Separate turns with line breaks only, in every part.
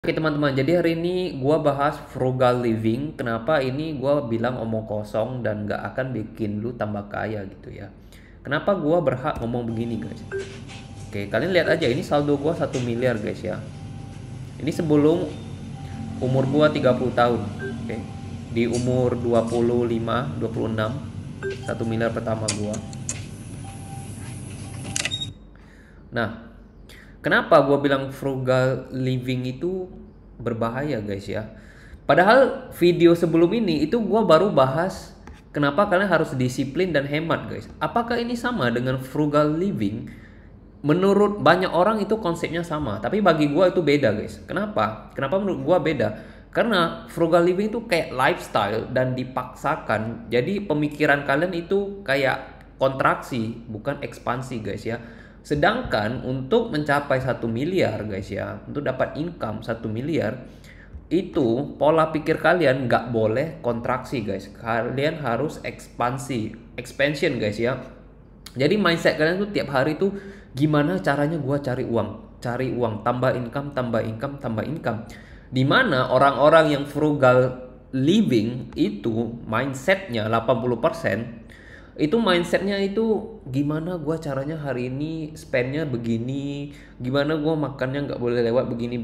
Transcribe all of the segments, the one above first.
Oke teman-teman, jadi hari ini gua bahas frugal living. Kenapa ini gua bilang omong kosong dan gak akan bikin lu tambah kaya gitu ya. Kenapa gua berhak ngomong begini guys? Oke, kalian lihat aja ini saldo gua 1 miliar guys ya. Ini sebelum umur gua 30 tahun. Oke. Di umur 25, 26, 1 miliar pertama gua. Nah, kenapa gue bilang frugal living itu berbahaya guys ya? Padahal video sebelum ini itu gue baru bahas kenapa kalian harus disiplin dan hemat guys. Apakah ini sama dengan frugal living? Menurut banyak orang itu konsepnya sama, tapi bagi gue itu beda guys. Kenapa? Kenapa menurut gue beda? Karena frugal living itu kayak lifestyle dan dipaksakan. Jadi pemikiran kalian itu kayak kontraksi, bukan ekspansi guys ya. Sedangkan untuk mencapai 1 miliar guys ya, untuk dapat income 1 miliar, itu pola pikir kalian nggak boleh kontraksi guys. Kalian harus ekspansi, expansion guys ya. Jadi mindset kalian tuh tiap hari tuh gimana caranya gua cari uang, tambah income, tambah income, tambah income. Dimana orang-orang yang frugal living itu mindsetnya 80%, itu mindsetnya itu gimana gua caranya hari ini spendnya begini, gimana gua makannya nggak boleh lewat begini.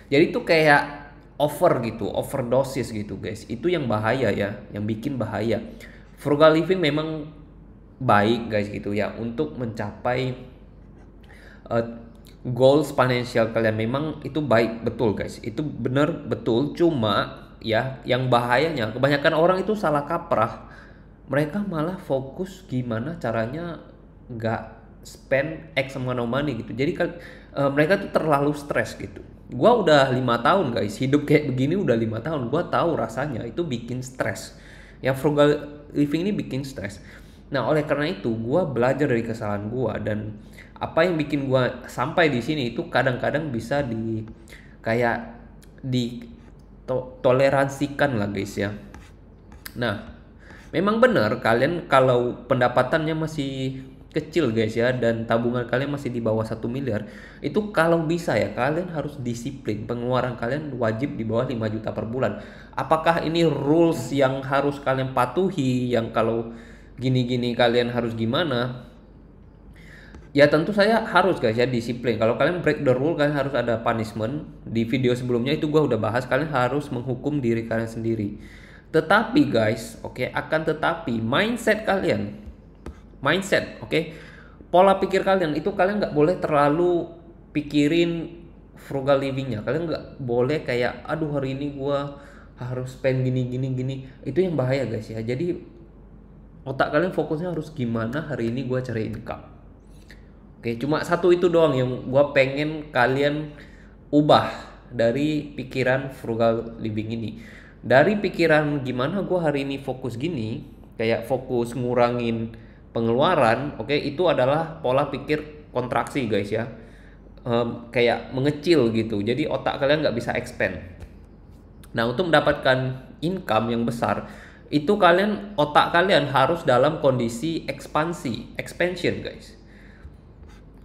Jadi itu kayak over gitu, overdosis gitu guys. Itu yang bahaya ya, yang bikin bahaya. Frugal living memang baik guys gitu ya untuk mencapai uh, goals financial kalian, memang itu baik betul guys, itu benar betul. Cuma ya yang bahayanya kebanyakan orang itu salah kaprah, mereka malah fokus gimana caranya nggak spend X amount of money gitu. Jadi kan mereka tuh terlalu stres gitu. Gua udah 5 tahun guys hidup kayak begini, udah 5 tahun. Gua tahu rasanya itu bikin stres. Ya frugal living ini bikin stres. Nah oleh karena itu gua belajar dari kesalahan gua, dan apa yang bikin gua sampai di sini itu kadang-kadang bisa di kayak di toleransikan lah guys ya. Nah, memang benar kalian kalau pendapatannya masih kecil guys ya, dan tabungan kalian masih di bawah 1 miliar, itu kalau bisa ya kalian harus disiplin. Pengeluaran kalian wajib di bawah 5 juta per bulan. Apakah ini rules yang harus kalian patuhi, yang kalau gini-gini kalian harus gimana? Ya tentu saya harus guys ya disiplin. Kalau kalian break the rule, kalian harus ada punishment. Di video sebelumnya itu gua udah bahas, kalian harus menghukum diri kalian sendiri. Tetapi guys, oke, akan tetapi mindset kalian, pola pikir kalian itu kalian nggak boleh terlalu pikirin frugal livingnya. Kalian nggak boleh kayak, aduh hari ini gua harus spend gini. Itu yang bahaya guys ya. Jadi otak kalian fokusnya harus gimana hari ini gua cari income. Oke, cuma satu itu doang yang gue pengen kalian ubah dari pikiran frugal living ini. Dari pikiran gimana gue hari ini fokus gini, kayak fokus ngurangin pengeluaran, oke, itu adalah pola pikir kontraksi guys ya. Kayak mengecil gitu, jadi otak kalian nggak bisa expand. Nah untuk mendapatkan income yang besar, itu otak kalian harus dalam kondisi ekspansi, expansion guys.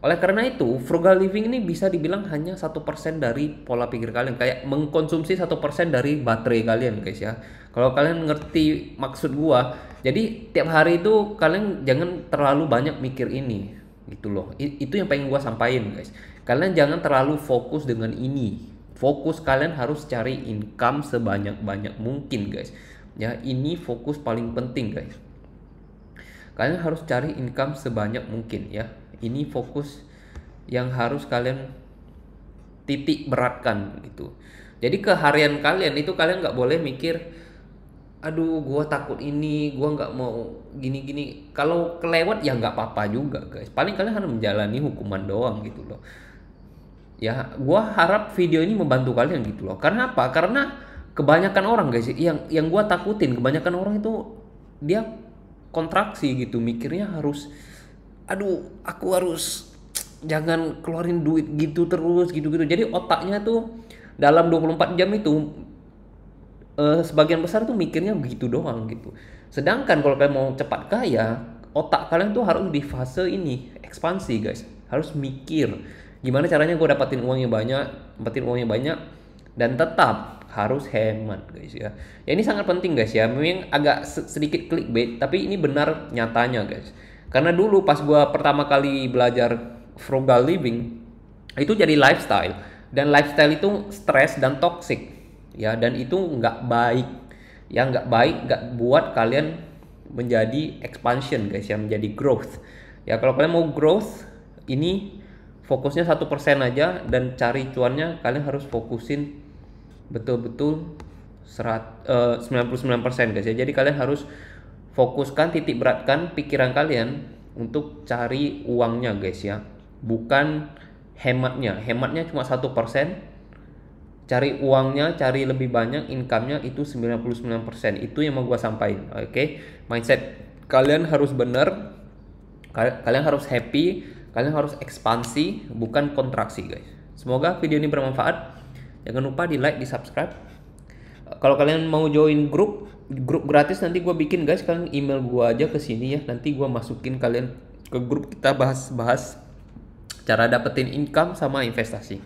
Oleh karena itu, frugal living ini bisa dibilang hanya 1% dari pola pikir kalian. Kayak mengkonsumsi 1% dari baterai kalian guys ya. Kalau kalian ngerti maksud gua, jadi tiap hari itu kalian jangan terlalu banyak mikir ini gitu loh. Itu yang pengen gua sampaikan guys. Kalian jangan terlalu fokus dengan ini. Fokus kalian harus cari income sebanyak-banyak mungkin guys. Ya, ini fokus paling penting guys. Kalian harus cari income sebanyak mungkin ya. Ini fokus yang harus kalian titik beratkan gitu. Jadi keharian kalian itu kalian nggak boleh mikir, aduh gua takut ini, gua nggak mau gini. Kalau kelewat ya nggak apa-apa juga guys. Paling kalian harus menjalani hukuman doang gitu loh. Ya gua harap video ini membantu kalian gitu loh. Karena apa? Karena kebanyakan orang guys, yang gua takutin kebanyakan orang itu dia kontraksi gitu, mikirnya harus, aduh aku harus jangan keluarin duit gitu terus gitu. Jadi otaknya tuh dalam 24 jam itu sebagian besar tuh mikirnya begitu doang gitu. Sedangkan kalau kalian mau cepat kaya, otak kalian tuh harus di fase ini ekspansi guys. Harus mikir gimana caranya gue dapatin uang yang banyak. dan tetap harus hemat guys ya. Ya ini sangat penting guys ya. Memang agak sedikit clickbait tapi ini benar nyatanya guys. Karena dulu pas gua pertama kali belajar frugal living itu jadi lifestyle, dan lifestyle itu stres dan toxic ya, dan itu nggak baik ya, nggak baik, nggak buat kalian menjadi expansion guys ya, menjadi growth ya. Kalau kalian mau growth ini fokusnya 1% aja, dan cari cuannya kalian harus fokusin betul-betul 99% guys ya. Jadi kalian harus fokuskan, titik beratkan pikiran kalian untuk cari uangnya guys ya, bukan hematnya. Hematnya cuma 1%, cari uangnya, cari lebih banyak, income-nya itu 99%. Itu yang mau gua sampaikan. Oke, mindset kalian harus benar, kalian harus happy, kalian harus ekspansi, bukan kontraksi guys. Semoga video ini bermanfaat. Jangan lupa di like, di subscribe. Kalau kalian mau join grup gratis nanti gue bikin guys, kalian email gue aja ke sini ya, nanti gue masukin kalian ke grup, kita bahas-bahas cara dapetin income sama investasi.